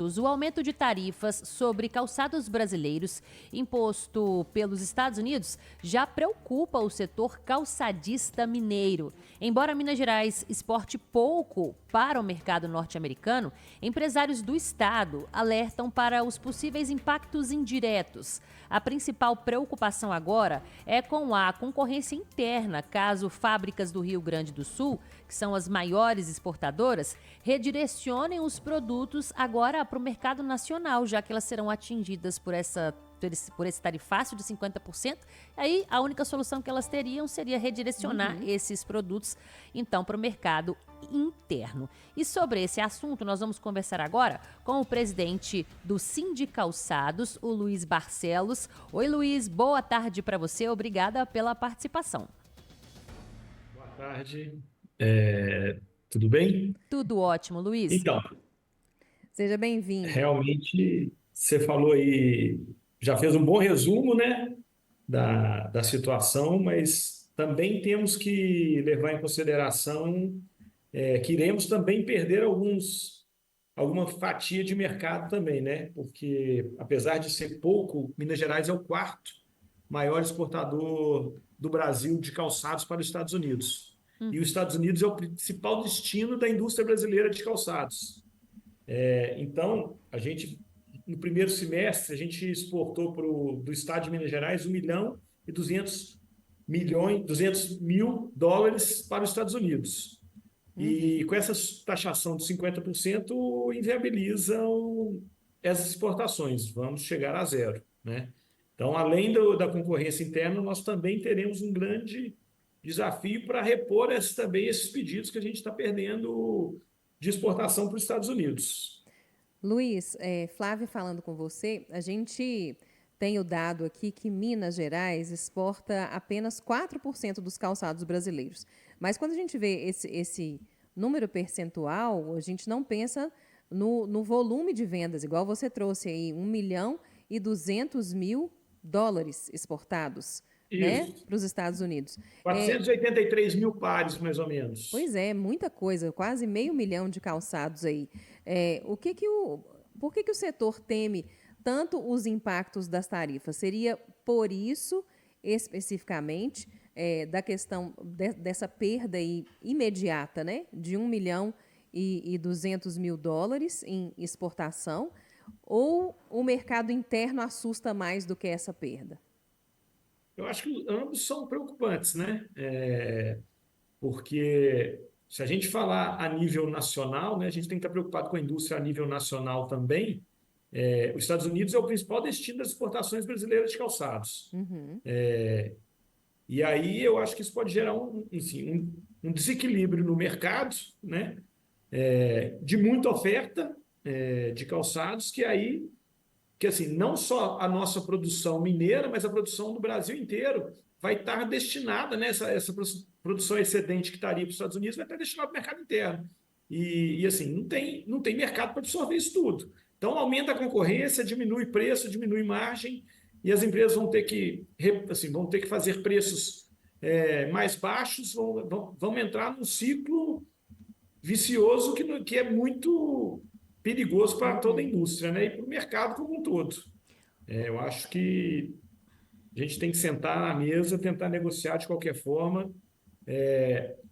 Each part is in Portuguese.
O aumento de tarifas sobre calçados brasileiros imposto pelos Estados Unidos já preocupa o setor calçadista mineiro. Embora Minas Gerais exporte pouco para o mercado norte-americano, empresários do estado alertam para os possíveis impactos indiretos. A principal preocupação agora é com a concorrência interna, caso fábricas do Rio Grande do Sul, que são as maiores exportadoras, redirecionem os produtos agora para o mercado nacional, já que elas serão atingidas por esse tarifácio de 50%. Aí a única solução que elas teriam seria redirecionar esses produtos, então, para o mercado interno. E sobre esse assunto, nós vamos conversar agora com o presidente do Sindicalçados, o Luiz Barcelos. Oi, Luiz, boa tarde para você, obrigada pela participação. Boa tarde. Tudo bem? Tudo ótimo, Luiz. Então, Seja bem-vindo. realmente você falou aí, já fez um bom resumo, né, da situação, mas também temos que levar em consideração que iremos também perder alguma fatia de mercado também, né? Porque apesar de ser pouco, Minas Gerais é o quarto maior exportador do Brasil de calçados para os Estados Unidos. E os Estados Unidos é o principal destino da indústria brasileira de calçados. Então, no primeiro semestre, a gente exportou do estado de Minas Gerais 1.200.000.000 para os Estados Unidos. E com essa taxação de 50%, inviabilizam essas exportações. Vamos chegar a zero, né? Então, além da concorrência interna, nós também teremos um grande desafio para repor também esses pedidos que a gente está perdendo de exportação para os Estados Unidos. Luiz, Flávia falando com você, a gente tem o dado aqui que Minas Gerais exporta apenas 4% dos calçados brasileiros. Mas quando a gente vê esse número percentual, a gente não pensa no volume de vendas, igual você trouxe aí, 1.200.000.000 exportados, né, Isso. para os Estados Unidos. 483 mil pares, mais ou menos. Pois é, muita coisa, quase 500.000 de calçados aí. Por que o setor teme tanto os impactos das tarifas? Seria por isso, especificamente, da questão dessa perda aí imediata, né, de 1.200.000 dólares em exportação, ou o mercado interno assusta mais do que essa perda? Eu acho que ambos são preocupantes, né? Porque se a gente falar a nível nacional, né, a gente tem que estar preocupado com a indústria a nível nacional também. Os Estados Unidos é o principal destino das exportações brasileiras de calçados. E aí eu acho que isso pode gerar enfim, um desequilíbrio no mercado, né, de muita oferta de calçados, que assim, não só a nossa produção mineira, mas a produção do Brasil inteiro vai estar destinada, né, essa produção excedente que estaria para os Estados Unidos vai estar destinada ao mercado interno. E assim, não tem mercado para absorver isso tudo. Então, aumenta a concorrência, diminui preço, diminui margem, e as empresas vão ter que fazer preços mais baixos, vão entrar num ciclo vicioso que é muito perigoso para toda a indústria, né? E para o mercado como um todo. Eu acho que a gente tem que sentar na mesa, tentar negociar de qualquer forma.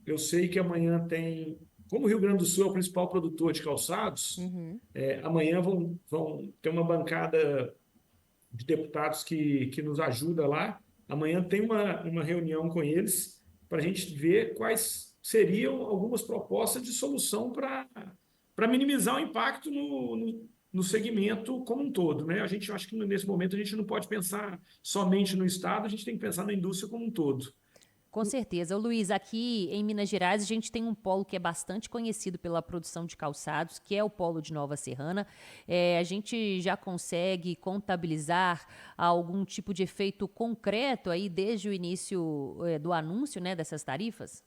Eu sei que amanhã como o Rio Grande do Sul é o principal produtor de calçados, amanhã vão ter uma bancada de deputados que nos ajuda lá. Amanhã tem uma reunião com eles para a gente ver quais seriam algumas propostas de solução para minimizar o impacto no segmento como um todo, né? Eu acho que nesse momento a gente não pode pensar somente no Estado, a gente tem que pensar na indústria como um todo. Com certeza. Ô, Luiz, aqui em Minas Gerais a gente tem um polo que é bastante conhecido pela produção de calçados, que é o polo de Nova Serrana. A gente já consegue contabilizar algum tipo de efeito concreto aí desde o início do anúncio, né, dessas tarifas?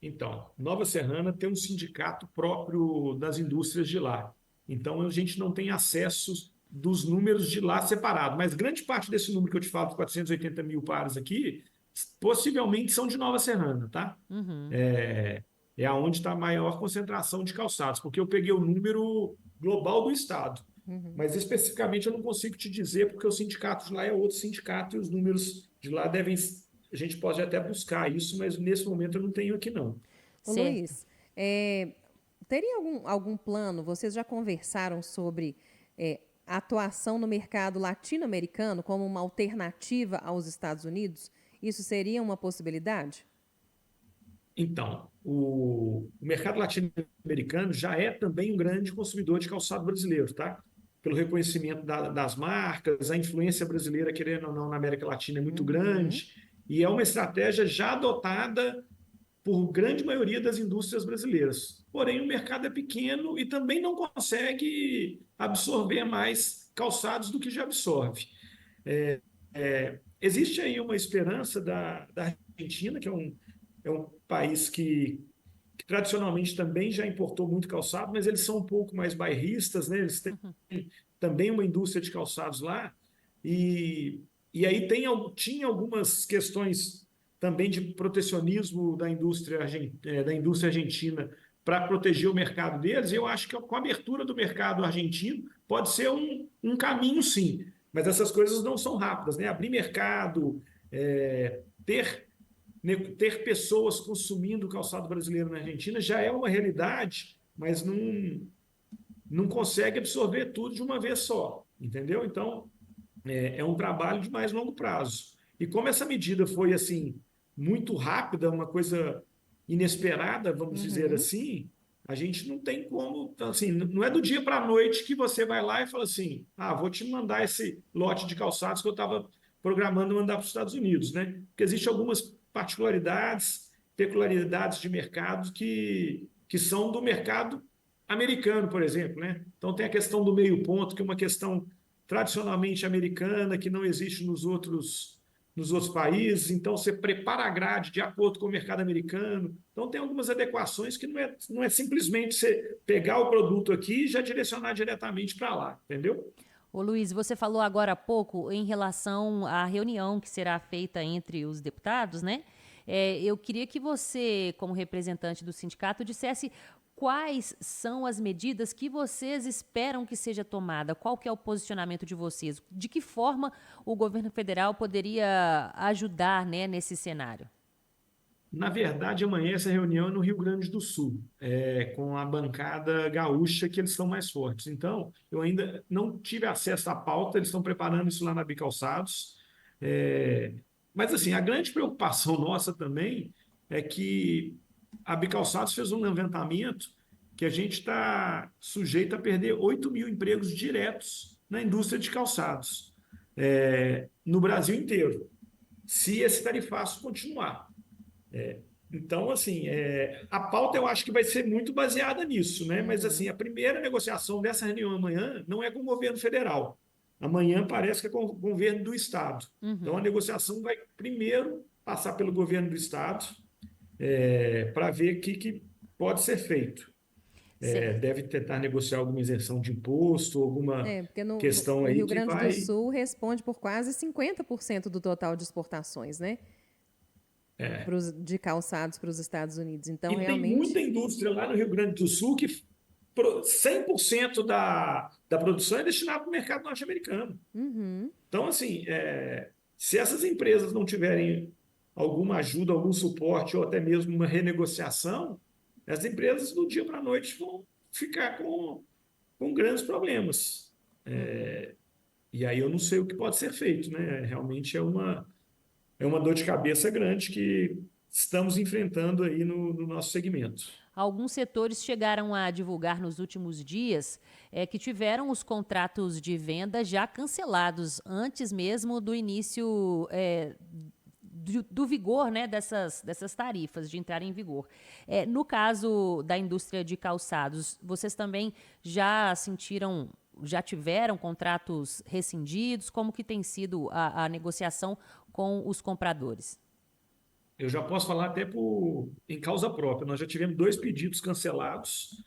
Então, Nova Serrana tem um sindicato próprio das indústrias de lá. Então, a gente não tem acesso dos números de lá separado, mas grande parte desse número que eu te falo, de 480 mil pares aqui, possivelmente são de Nova Serrana, tá? É aonde está a maior concentração de calçados, porque eu peguei o número global do Estado. Mas especificamente eu não consigo te dizer, porque o sindicato de lá é outro sindicato e os números de lá devem. A gente pode até buscar isso, mas nesse momento eu não tenho aqui, não. Ô, Certo. Luiz, teria algum plano? Vocês já conversaram sobre a atuação no mercado latino-americano como uma alternativa aos Estados Unidos? Isso seria uma possibilidade? Então, o mercado latino-americano já é também um grande consumidor de calçado brasileiro, tá? Pelo reconhecimento das marcas, a influência brasileira, querendo ou não, na América Latina é muito Uhum. grande, e é uma estratégia já adotada por grande maioria das indústrias brasileiras. Porém, o mercado é pequeno e também não consegue absorver mais calçados do que já absorve. Existe aí uma esperança da Argentina, que é um país que tradicionalmente também já importou muito calçado, mas eles são um pouco mais bairristas, né? Eles têm também uma indústria de calçados lá, e aí tinha algumas questões também de protecionismo da indústria argentina para proteger o mercado deles, e eu acho que com a abertura do mercado argentino pode ser um caminho, sim, mas essas coisas não são rápidas, né? Abrir mercado, ter ter pessoas consumindo calçado brasileiro na Argentina já é uma realidade, mas não consegue absorver tudo de uma vez só, entendeu? Então, é um trabalho de mais longo prazo. E como essa medida foi assim muito rápida, uma coisa inesperada, vamos dizer Uhum. assim, a gente não tem como, assim, não é do dia para a noite que você vai lá e fala assim, vou te mandar esse lote de calçados que eu estava programando mandar para os Estados Unidos, né? Porque existem algumas particularidades, peculiaridades de mercado que são do mercado americano, por exemplo, né? Então tem a questão do meio ponto, que é uma questão tradicionalmente americana, que não existe nos outros países. Então, você prepara a grade de acordo com o mercado americano. Então, tem algumas adequações que não é simplesmente você pegar o produto aqui e já direcionar diretamente para lá, entendeu? Ô Luiz, você falou agora há pouco em relação à reunião que será feita entre os deputados, né? Eu queria que você, como representante do sindicato, dissesse quais são as medidas que vocês esperam que seja tomada, qual que é o posicionamento de vocês, de que forma o governo federal poderia ajudar, né, nesse cenário. Na verdade, amanhã essa reunião é no Rio Grande do Sul, com a bancada gaúcha, que eles são mais fortes. Então, eu ainda não tive acesso à pauta, eles estão preparando isso lá na Bicalçados. É, mas, assim, a grande preocupação nossa também é que a Bicalçados fez um levantamento que a gente está sujeito a perder 8 mil empregos diretos na indústria de calçados, no Brasil inteiro, se esse tarifaço continuar. Então, assim, a pauta eu acho que vai ser muito baseada nisso, né? Mas, assim, Uhum. a primeira negociação dessa reunião amanhã não é com o governo federal. Amanhã parece que é com o governo do Estado. Então, a negociação vai primeiro passar pelo governo do Estado, para ver o que pode ser feito. Certo. Deve tentar negociar alguma isenção de imposto, alguma Porque questão o aí Rio que Grande do vai. Sul responde por quase 50% do total de exportações, né? De calçados para os Estados Unidos. Então, E tem realmente. muita indústria lá no Rio Grande do Sul que 100% da produção é destinada para o mercado norte-americano. Uhum. Então, assim, se essas empresas não tiverem alguma ajuda, algum suporte ou até mesmo uma renegociação, as empresas do dia para a noite vão ficar com grandes problemas. E aí eu não sei o que pode ser feito, né? Realmente é uma dor de cabeça grande que estamos enfrentando aí no nosso segmento. Alguns setores chegaram a divulgar nos últimos dias que tiveram os contratos de venda já cancelados antes mesmo do início do vigor, né, dessas tarifas, de entrar em vigor. No caso da indústria de calçados, vocês também já sentiram, já tiveram contratos rescindidos? Como que tem sido a negociação com os compradores? Eu já posso falar até em causa própria. Nós já tivemos 2 pedidos cancelados.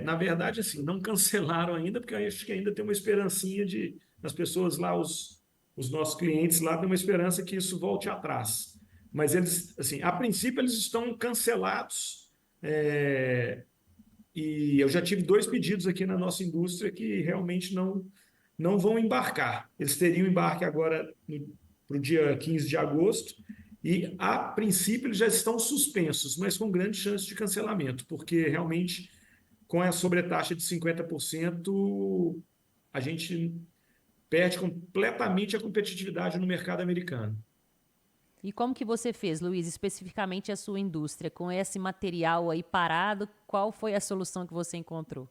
Na verdade, assim, não cancelaram ainda, porque eu acho que ainda tem uma esperancinha de as pessoas lá, os nossos clientes lá, têm uma esperança que isso volte atrás. Mas eles, assim, a princípio, eles estão cancelados, é, E eu já tive 2 pedidos aqui na nossa indústria que realmente não vão embarcar. Eles teriam embarque agora para o dia 15 de agosto, e a princípio eles já estão suspensos, mas com grande chance de cancelamento, porque realmente com a sobretaxa de 50%, a gente perde completamente a competitividade no mercado americano. E como que você fez, Luiz, especificamente a sua indústria, com esse material aí parado, qual foi a solução que você encontrou?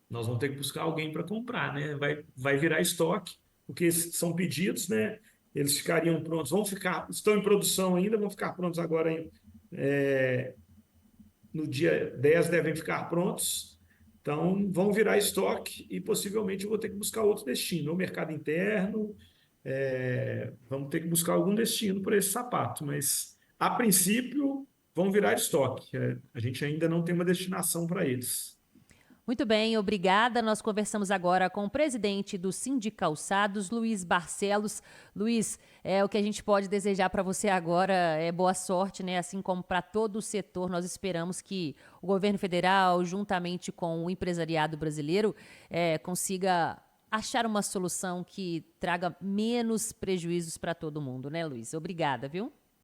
Nós vamos ter que buscar alguém para comprar, né? Vai virar estoque, porque são pedidos, né? Eles ficariam prontos, estão em produção ainda, vão ficar prontos agora é, no dia 10 devem ficar prontos. Então, vão virar estoque e possivelmente eu vou ter que buscar outro destino, ou mercado interno, vamos ter que buscar algum destino para esse sapato, mas a princípio vão virar estoque. A gente ainda não tem uma destinação para eles. Muito bem, obrigada. Nós conversamos agora com o presidente do Sindicalçados, Luiz Barcelos. Luiz, o que a gente pode desejar para você agora é boa sorte, né? Assim como para todo o setor, nós esperamos que o governo federal, juntamente com o empresariado brasileiro, consiga achar uma solução que traga menos prejuízos para todo mundo, né, Luiz? Obrigada, viu?